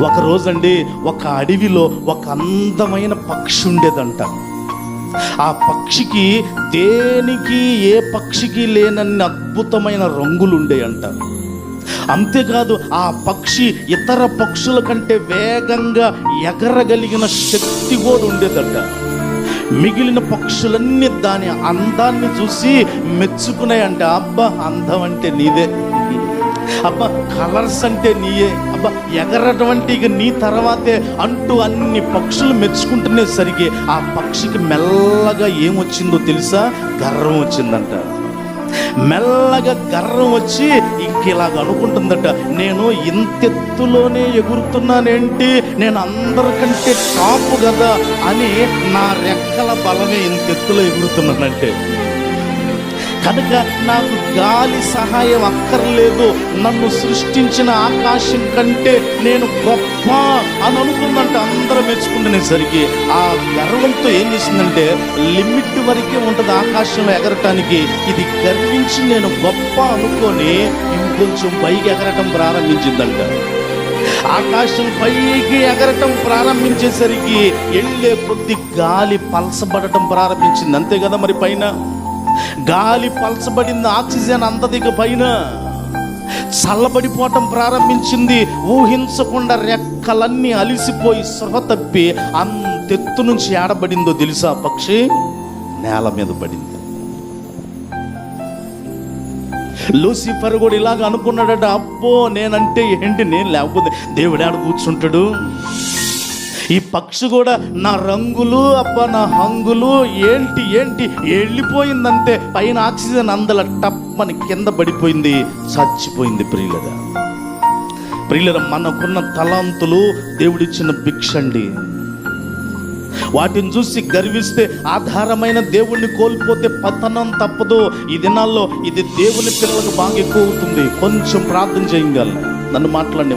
ఒక రోజండి ఒక అడవిలో ఒక అందమైన పక్షి ఉండేదంట. ఆ పక్షికి దేనికి ఏ పక్షికి లేనన్ని అద్భుతమైన రంగులు ఉండేయంట. అంతేకాదు ఆ పక్షి ఇతర పక్షుల కంటే వేగంగా ఎగరగలిగిన శక్తి కూడా ఉండేదట. మిగిలిన పక్షులన్నీ దాని అందాన్ని చూసి మెచ్చుకున్నాయంట. అబ్బా, అందం అంటే నీదే, అబ్బా కలర్స్ అంటే నీయే, అబ్బా ఎగరటం అంటే ఇక నీ తర్వాతే అంటూ అన్ని పక్షులు మెచ్చుకుంటునేసరికి ఆ పక్షికి మెల్లగా ఏమొచ్చిందో తెలుసా? గర్వం వచ్చిందంట. మెల్లగా గర్వం వచ్చి ఇలాగ అనుకుంటుందట, నేను ఇంతెత్తులోనే ఎగురుతున్నానేంటి, నేను అందరికంటే టాపు కదా అని నా రెక్కల బలమే ఇంతెత్తులో ఎగురుతున్నానంటే, కనుక నాకు గాలి సహాయం అక్కర్లేదు, నన్ను సృష్టించిన ఆకాశం కంటే నేను గొప్ప అని అనుకుందంట. అందరూ మెచ్చుకుంటునేసరికి ఆ గర్వంతో ఏం చేసిందంటే, లిమిట్ వరకే ఉంటుంది ఆకాశంలో ఎగరటానికి. ఇది గర్వించి నేను గొప్ప అనుకొని ఇంకొంచెం పైకి ఎగరటం ప్రారంభించిందంట. ఆకాశం పైకి ఎగరటం ప్రారంభించేసరికి వెళ్ళే కొద్ది గాలి పలసబడటం ప్రారంభించింది. అంతే కదా మరి, పైన గాలి పలచబడింది, ఆక్సిజన్ అందదిక పైన చల్లబడిపోవటం ప్రారంభించింది. ఊహించకుండా రెక్కలన్నీ అలిసిపోయి స్పృహ తప్పి అంతెత్తు నుంచి ఏడబడిందో తెలుసా? పక్షి నేల మీద పడింది. లూసిఫర్ కూడా ఇలాగ అనుకున్నాడట, అబ్బో నేనంటే ఏంటి, నేను లేకపోతే దేవుడు ఆడ కూర్చుంటాడు, ఈ పక్షి కూడా నా రంగులు, అబ్బా నా హంగులు ఏంటి ఏంటి వెళ్ళిపోయిందంటే పైన ఆక్సిజన్ అందల టప్పని కింద పడిపోయింది, చచ్చిపోయింది. ప్రియులరా, మనకున్న తలాంతులు దేవుడిచ్చిన భిక్షండి. వాటిని చూసి గర్విస్తే, ఆధారమైన దేవుణ్ణి కోల్పోతే పతనం తప్పదు. ఈ దినాల్లో ఇది దేవుని పిల్లలకు బాగా ఎక్కువ అవుతుంది. కొంచెం ప్రార్థన చేయగలను, నన్ను మాట్లాడిన